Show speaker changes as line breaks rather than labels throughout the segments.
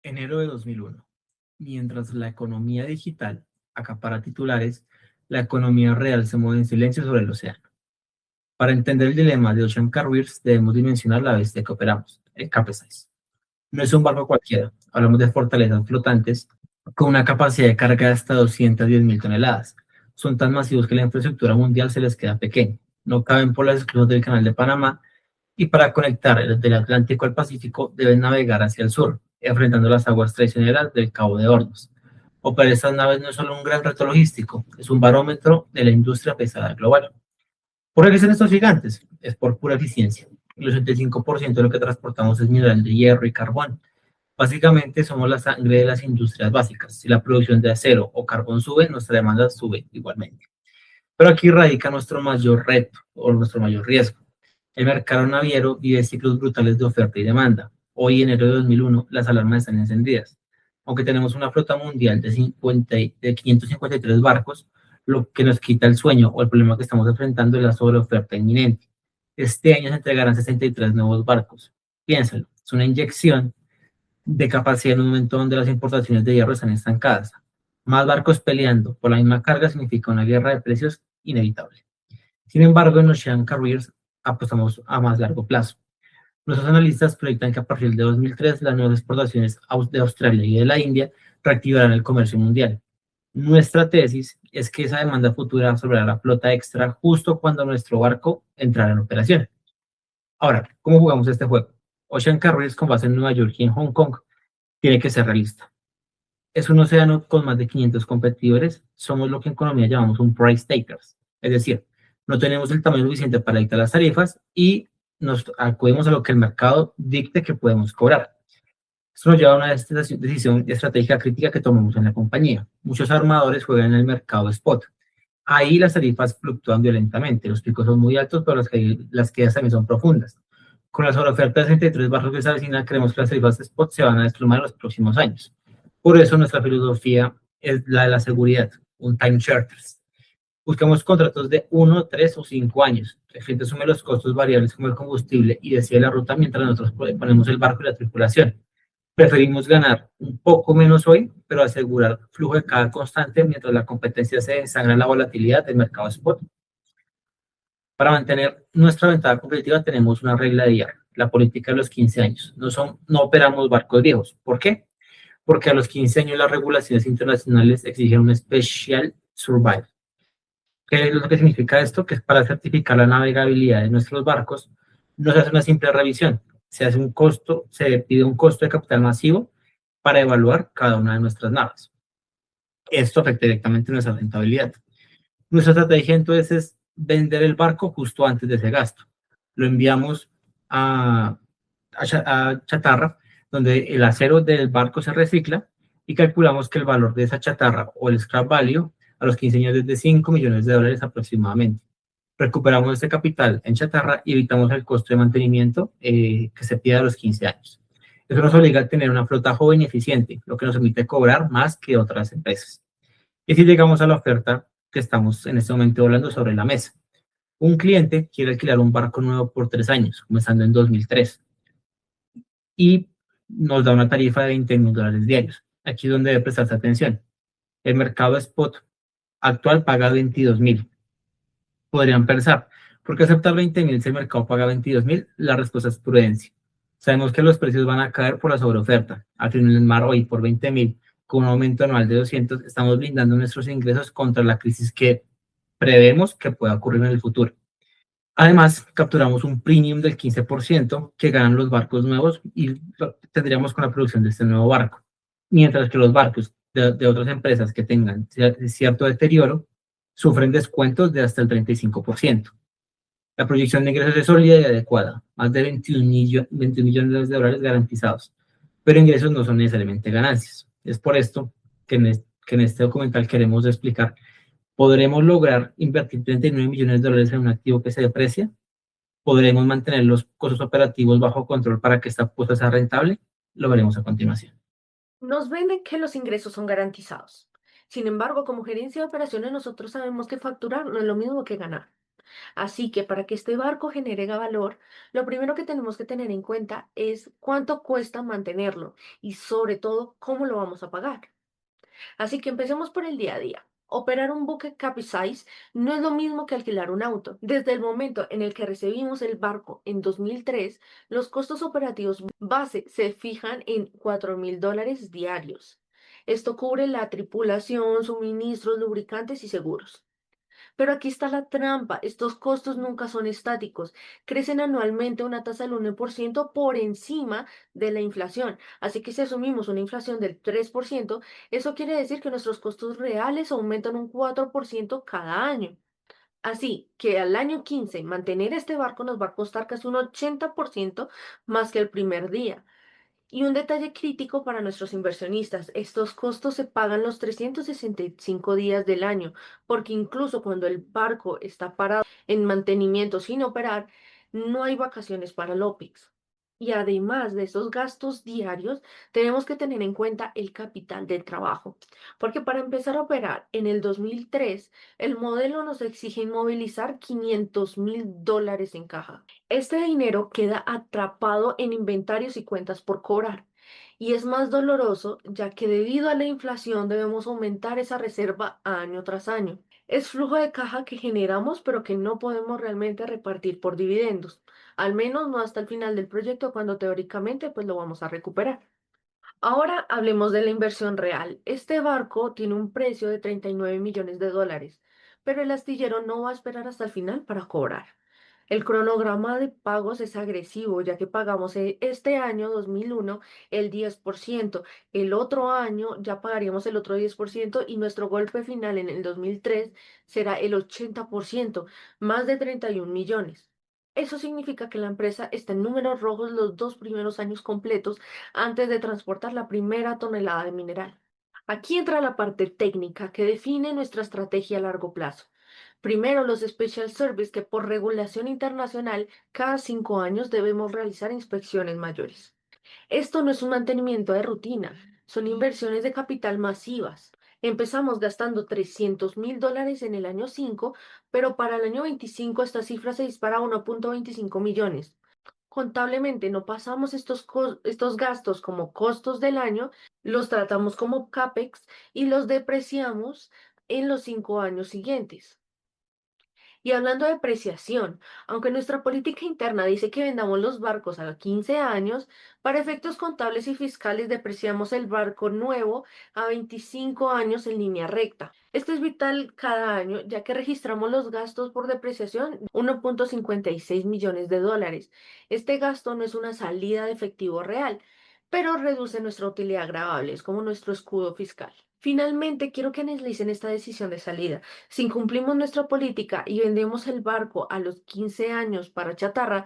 Enero de 2001. Mientras la economía digital acapara titulares, la economía real se mueve en silencio sobre el océano. Para entender el dilema de Ocean Carriers, debemos dimensionar la bestia que operamos, el Capesize. No es un barco cualquiera, hablamos de fortalezas flotantes con una capacidad de carga de hasta 210.000 toneladas. Son tan masivos que la infraestructura mundial se les queda pequeña. No caben por las esclusas del Canal de Panamá y para conectar del Atlántico al Pacífico deben navegar hacia el sur, enfrentando las aguas traicioneras del Cabo de Hornos. Operar estas naves no es solo un gran reto logístico, es un barómetro de la industria pesada global. ¿Por qué son estos gigantes? Es por pura eficiencia. El 85% de lo que transportamos es mineral de hierro y carbón. Básicamente somos la sangre de las industrias básicas. Si la producción de acero o carbón sube, nuestra demanda sube igualmente. Pero aquí radica nuestro mayor reto o nuestro mayor riesgo. El mercado naviero vive ciclos brutales de oferta y demanda. Hoy, enero de 2001, las alarmas están encendidas. Aunque tenemos una flota mundial de 553 barcos, lo que nos quita el sueño o el problema que estamos enfrentando es la sobreoferta inminente. Este año se entregarán 63 nuevos barcos. Piénsalo, es una inyección de capacidad en un momento donde las importaciones de hierro están estancadas. Más barcos peleando por la misma carga significa una guerra de precios inevitable. Sin embargo, en Ocean Carriers apostamos a más largo plazo. Nuestros analistas proyectan que a partir de 2003 las nuevas exportaciones de Australia y de la India reactivarán el comercio mundial. Nuestra tesis es que esa demanda futura absorberá la flota extra justo cuando nuestro barco entrará en operación. Ahora, ¿cómo jugamos este juego? Ocean Carriers, con base en Nueva York y en Hong Kong, tiene que ser realista. Es un océano con más de 500 competidores, somos lo que en economía llamamos un price takers, es decir, no tenemos el tamaño suficiente para dictar las tarifas y nos acudimos a lo que el mercado dicte que podemos cobrar. Esto nos lleva a una decisión estratégica crítica que tomamos en la compañía. Muchos armadores juegan en el mercado spot. Ahí las tarifas fluctúan violentamente, los picos son muy altos, pero las caídas también son profundas. Con las ofertas de 63 barcos que se avecinan, creemos que las tarifas de spot se van a desplomar en los próximos años. Por eso nuestra filosofía es la de la seguridad, un time charters. Buscamos contratos de 1, 3 o 5 años. El cliente asume los costos variables como el combustible y decide la ruta mientras nosotros ponemos el barco y la tripulación. Preferimos ganar un poco menos hoy, pero asegurar flujo de cada constante mientras la competencia se desangra en la volatilidad del mercado spot. Para mantener nuestra ventaja competitiva tenemos una regla de hierro, la política de los 15 años. No operamos barcos viejos. ¿Por qué? Porque a los 15 años las regulaciones internacionales exigen un Special Survive. ¿Qué es lo que significa esto? Que es para certificar la navegabilidad de nuestros barcos, no se hace una simple revisión, se pide un costo de capital masivo para evaluar cada una de nuestras naves. Esto afecta directamente nuestra rentabilidad. Nuestra estrategia entonces es vender el barco justo antes de ese gasto. Lo enviamos a chatarra, donde el acero del barco se recicla y calculamos que el valor de esa chatarra o el scrap value a los 15 años es de $5 millones aproximadamente. Recuperamos este capital en chatarra y evitamos el costo de mantenimiento que se pide a los 15 años. Eso nos obliga a tener una flota joven y eficiente, lo que nos permite cobrar más que otras empresas. Y si llegamos a la oferta que estamos en este momento hablando sobre la mesa. Un cliente quiere alquilar un barco nuevo por 3 años, comenzando en 2003, y nos da una tarifa de $20.000 diarios. Aquí es donde debe prestarse atención. El mercado spot actual paga 22.000. Podrían pensar, ¿por qué aceptar 20.000 si el mercado paga 22.000? La respuesta es prudencia. Sabemos que los precios van a caer por la sobreoferta. Al final del mar hoy por 20.000, con un aumento anual de 200, estamos blindando nuestros ingresos contra la crisis que prevemos que pueda ocurrir en el futuro. Además, capturamos un premium del 15% que ganan los barcos nuevos y lo tendríamos con la producción de este nuevo barco. Mientras que los barcos de otras empresas que tengan cierto deterioro sufren descuentos de hasta el 35%. La proyección de ingresos es sólida y adecuada, más de 21 millones de dólares garantizados, pero ingresos no son necesariamente ganancias. Es por esto que en este documental queremos explicar: ¿podremos lograr invertir 39 millones de dólares en un activo que se deprecia? ¿Podremos mantener los costos operativos bajo control para que esta apuesta sea rentable? Lo veremos a continuación.
Nos venden que los ingresos son garantizados. Sin embargo, como gerencia de operaciones, nosotros sabemos que facturar no es lo mismo que ganar. Así que para que este barco genere valor, lo primero que tenemos que tener en cuenta es cuánto cuesta mantenerlo y sobre todo cómo lo vamos a pagar. Así que empecemos por el día a día. Operar un buque Capesize no es lo mismo que alquilar un auto. Desde el momento en el que recibimos el barco en 2003, los costos operativos base se fijan en $4.000 diarios. Esto cubre la tripulación, suministros, lubricantes y seguros. Pero aquí está la trampa. Estos costos nunca son estáticos. Crecen anualmente a una tasa del 1% por encima de la inflación. Así que si asumimos una inflación del 3%, eso quiere decir que nuestros costos reales aumentan un 4% cada año. Así que al año 15 mantener este barco nos va a costar casi un 80% más que el primer día. Y un detalle crítico para nuestros inversionistas, estos costos se pagan los 365 días del año, porque incluso cuando el barco está parado en mantenimiento sin operar, no hay vacaciones para el OPEX. Y además de esos gastos diarios, tenemos que tener en cuenta el capital del trabajo, porque para empezar a operar en el 2003, el modelo nos exige inmovilizar $500.000 en caja. Este dinero queda atrapado en inventarios y cuentas por cobrar. Y es más doloroso ya que debido a la inflación debemos aumentar esa reserva año tras año. Es flujo de caja que generamos pero que no podemos realmente repartir por dividendos. Al menos no hasta el final del proyecto cuando teóricamente pues lo vamos a recuperar. Ahora hablemos de la inversión real. Este barco tiene un precio de $39 millones, pero el astillero no va a esperar hasta el final para cobrar. El cronograma de pagos es agresivo, ya que pagamos este año 2001 el 10%, el otro año ya pagaríamos el otro 10% y nuestro golpe final en el 2003 será el 80%, más de 31 millones. Eso significa que la empresa está en números rojos los 2 primeros años completos antes de transportar la primera tonelada de mineral. Aquí entra la parte técnica que define nuestra estrategia a largo plazo. Primero, los Special Service, que por regulación internacional, cada 5 años debemos realizar inspecciones mayores. Esto no es un mantenimiento de rutina, son inversiones de capital masivas. Empezamos gastando $300.000 en el año 5, pero para el año 25 esta cifra se dispara a 1.25 millones. Contablemente no pasamos estos gastos como costos del año, los tratamos como CAPEX y los depreciamos en los 5 años siguientes. Y hablando de depreciación, aunque nuestra política interna dice que vendamos los barcos a 15 años, para efectos contables y fiscales depreciamos el barco nuevo a 25 años en línea recta. Esto es vital cada año, ya que registramos los gastos por depreciación, $1.56 millones. Este gasto no es una salida de efectivo real, pero reduce nuestra utilidad gravable, es como nuestro escudo fiscal. Finalmente, quiero que analicen esta decisión de salida. Si incumplimos nuestra política y vendemos el barco a los 15 años para chatarra,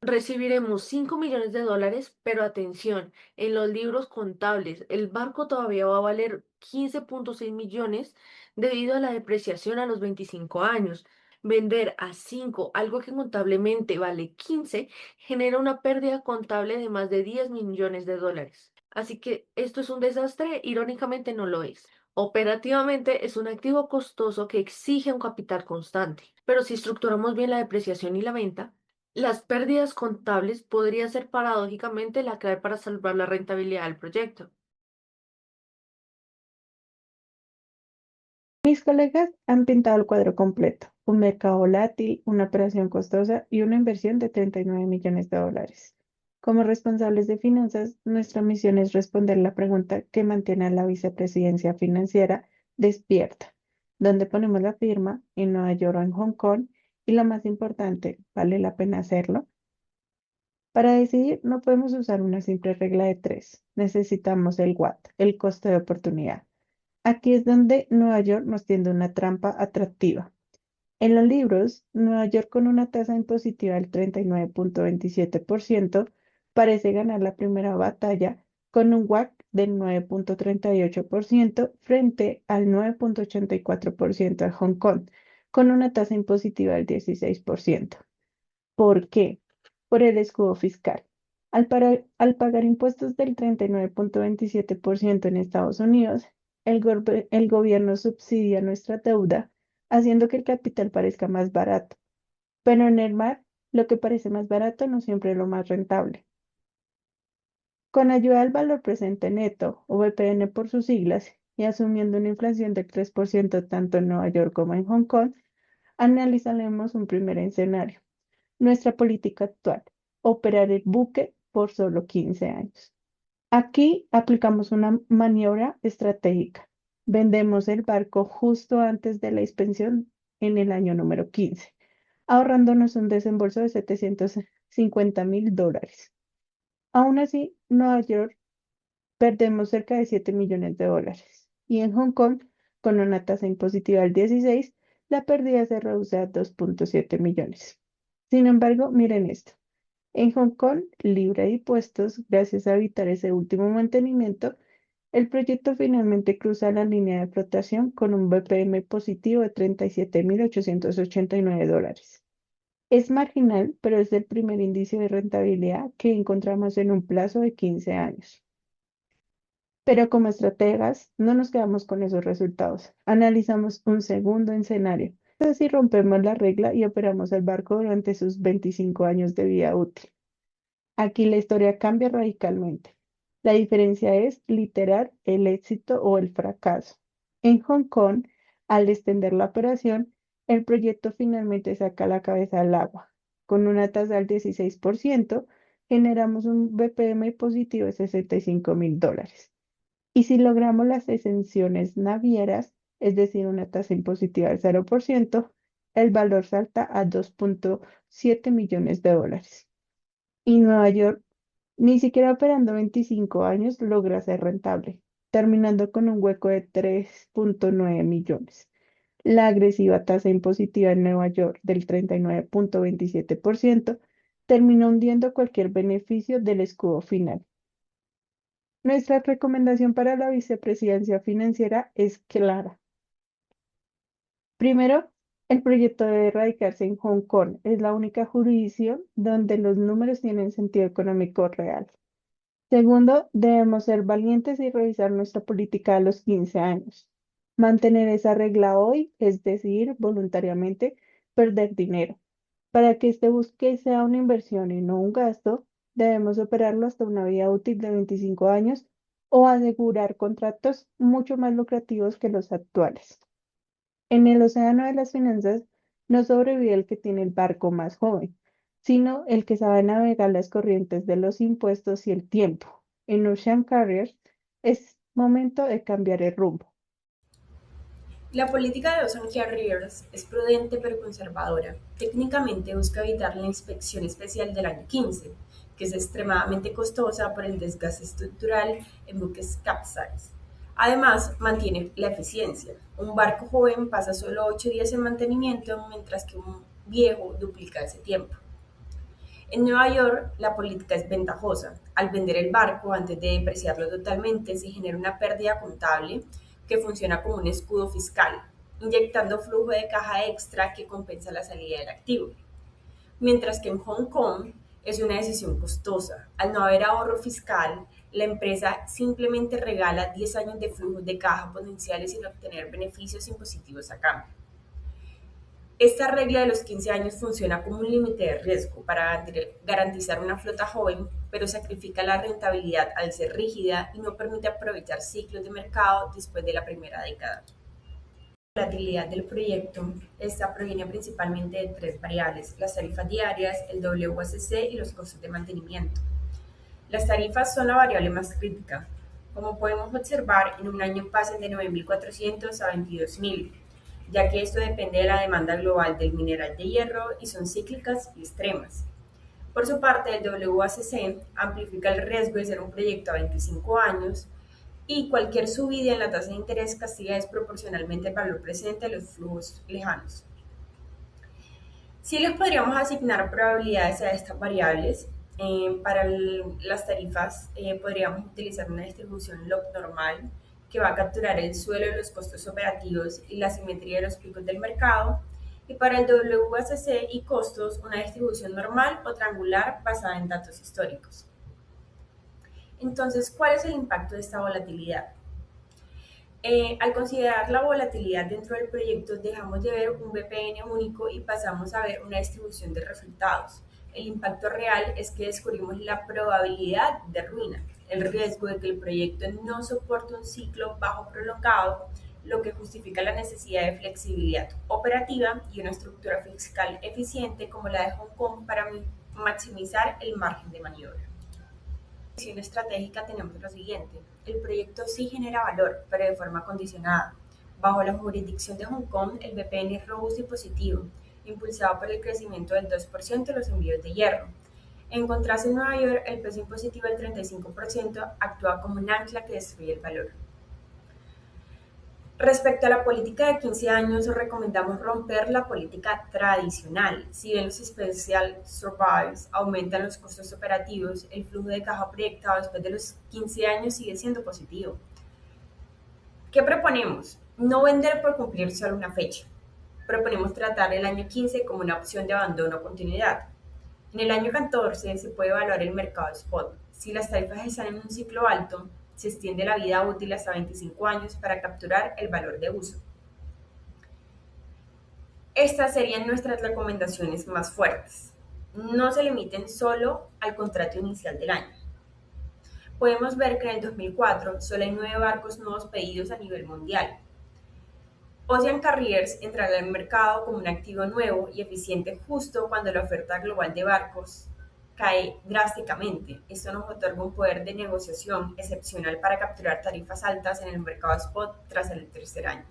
recibiremos $5 millones, pero atención, en los libros contables, el barco todavía va a valer 15.6 millones debido a la depreciación a los 25 años. Vender a 5 algo que contablemente vale 15 genera una pérdida contable de más de $10 millones. Así que esto es un desastre, irónicamente no lo es. Operativamente es un activo costoso que exige un capital constante, pero si estructuramos bien la depreciación y la venta, las pérdidas contables podrían ser paradójicamente la clave para salvar la rentabilidad del proyecto.
Mis colegas han pintado el cuadro completo, un mercado volátil, una operación costosa y una inversión de $39 millones. Como responsables de finanzas, nuestra misión es responder la pregunta que mantiene a la vicepresidencia financiera despierta, ¿dónde ponemos la firma? ¿En Nueva York o en Hong Kong? Y lo más importante, ¿vale la pena hacerlo? Para decidir, no podemos usar una simple regla de tres. Necesitamos el WAT, el costo de oportunidad. Aquí es donde Nueva York nos tiende una trampa atractiva. En los libros, Nueva York con una tasa impositiva del 39.27% parece ganar la primera batalla con un WACC del 9.38% frente al 9.84% de Hong Kong, con una tasa impositiva del 16%. ¿Por qué? Por el escudo fiscal. Al pagar impuestos del 39.27% en Estados Unidos, el gobierno subsidia nuestra deuda, haciendo que el capital parezca más barato. Pero en el mar, lo que parece más barato no siempre es lo más rentable. Con ayuda del valor presente neto, o VPN por sus siglas, y asumiendo una inflación del 3% tanto en Nueva York como en Hong Kong, analizaremos un primer escenario. Nuestra política actual, operar el buque por solo 15 años. Aquí aplicamos una maniobra estratégica. Vendemos el barco justo antes de la inspección en el año número 15, ahorrándonos un desembolso de $750,000. Aún así, Nueva York perdemos cerca de $7 millones. Y en Hong Kong, con una tasa impositiva del 16, la pérdida se reduce a 2,7 millones. Sin embargo, miren esto. En Hong Kong, libre de impuestos, gracias a evitar ese último mantenimiento, el proyecto finalmente cruza la línea de flotación con un BPM positivo de $37,889. Es marginal, pero es el primer indicio de rentabilidad que encontramos en un plazo de 15 años. Pero como estrategas, no nos quedamos con esos resultados. Analizamos un segundo escenario. Entonces, si rompemos la regla y operamos el barco durante sus 25 años de vida útil. Aquí la historia cambia radicalmente. La diferencia es literal el éxito o el fracaso. En Hong Kong, al extender la operación, el proyecto finalmente saca la cabeza al agua. Con una tasa del 16%, generamos un BPM positivo de $65,000. Y si logramos las exenciones navieras, es decir, una tasa impositiva del 0%, el valor salta a $2,7 millones. Y Nueva York, ni siquiera operando 25 años, logra ser rentable, terminando con un hueco de 3,9 millones. La agresiva tasa impositiva en Nueva York del 39,27% terminó hundiendo cualquier beneficio del escudo final. Nuestra recomendación para la vicepresidencia financiera es clara. Primero, el proyecto debe radicarse en Hong Kong. Es la única jurisdicción donde los números tienen sentido económico real. Segundo, debemos ser valientes y revisar nuestra política a los 15 años. Mantener esa regla hoy es decidir voluntariamente perder dinero. Para que este busque sea una inversión y no un gasto, debemos operarlo hasta una vida útil de 25 años o asegurar contratos mucho más lucrativos que los actuales. En el océano de las finanzas no sobrevive el que tiene el barco más joven, sino el que sabe navegar las corrientes de los impuestos y el tiempo. En Ocean Carriers es momento de cambiar el rumbo.
La política de Ocean Carriers es prudente pero conservadora. Técnicamente busca evitar la inspección especial del año 15, que es extremadamente costosa por el desgaste estructural en buques capsize. Además, mantiene la eficiencia. Un barco joven pasa solo 8 días en mantenimiento, mientras que un viejo duplica ese tiempo. En Nueva York, la política es ventajosa. Al vender el barco antes de depreciarlo totalmente, se genera una pérdida contable que funciona como un escudo fiscal, inyectando flujo de caja extra que compensa la salida del activo. Mientras que en Hong Kong es una decisión costosa. Al no haber ahorro fiscal, la empresa simplemente regala 10 años de flujos de caja potenciales sin obtener beneficios impositivos a cambio. Esta regla de los 15 años funciona como un límite de riesgo para garantizar una flota joven, pero sacrifica la rentabilidad al ser rígida y no permite aprovechar ciclos de mercado después de la primera década. La volatilidad del proyecto proviene principalmente de tres variables: las tarifas diarias, el WACC y los costos de mantenimiento. Las tarifas son la variable más crítica. Como podemos observar, en un año pasan de 9.400 a 22.000, ya que esto depende de la demanda global del mineral de hierro y son cíclicas y extremas. Por su parte, el WACC amplifica el riesgo de ser un proyecto a 25 años y cualquier subida en la tasa de interés castiga desproporcionalmente el valor presente de los flujos lejanos. Sí les podríamos asignar probabilidades a estas variables. Para las tarifas podríamos utilizar una distribución log normal que va a capturar el suelo de los costos operativos y la simetría de los picos del mercado. Y para el WACC y costos, una distribución normal o triangular basada en datos históricos. Entonces, ¿cuál es el impacto de esta volatilidad? Al considerar la volatilidad dentro del proyecto, dejamos de ver un VPN único y pasamos a ver una distribución de resultados. El impacto real es que descubrimos la probabilidad de ruina, el riesgo de que el proyecto no soporte un ciclo bajo prolongado, lo que justifica la necesidad de flexibilidad operativa y una estructura fiscal eficiente como la de Hong Kong para maximizar el margen de maniobra. En la visión estratégica tenemos lo siguiente: el proyecto sí genera valor, pero de forma condicionada. Bajo la jurisdicción de Hong Kong, el VPN es robusto y positivo, impulsado por el crecimiento del 2% de los envíos de hierro. En contraste, en Nueva York, el peso impositivo del 35% actúa como un ancla que destruye el valor. Respecto a la política de 15 años, recomendamos romper la política tradicional. Si bien los Special Survives aumentan los costos operativos, el flujo de caja proyectado después de los 15 años sigue siendo positivo. ¿Qué proponemos? No vender por cumplir solo una fecha. Proponemos tratar el año 15 como una opción de abandono o continuidad. En el año 14 se puede evaluar el mercado spot. Si las tarifas están en un ciclo alto, se extiende la vida útil hasta 25 años para capturar el valor de uso. Estas serían nuestras recomendaciones más fuertes. No se limiten solo al contrato inicial del año. Podemos ver que en el 2004 solo hay 9 barcos nuevos pedidos a nivel mundial. Ocean Carriers entrará al mercado como un activo nuevo y eficiente justo cuando la oferta global de barcos cae drásticamente. Esto nos otorga un poder de negociación excepcional para capturar tarifas altas en el mercado spot tras el tercer año.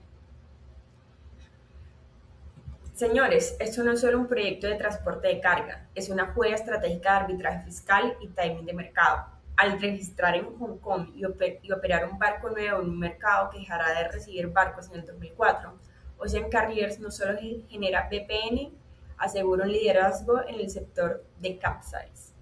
Señores, esto no es solo un proyecto de transporte de carga, es una jugada estratégica de arbitraje fiscal y timing de mercado. Al registrar en Hong Kong y operar un barco nuevo en un mercado que dejará de recibir barcos en el 2004, Ocean Carriers no solo genera VPN, asegura un liderazgo en el sector de capsize.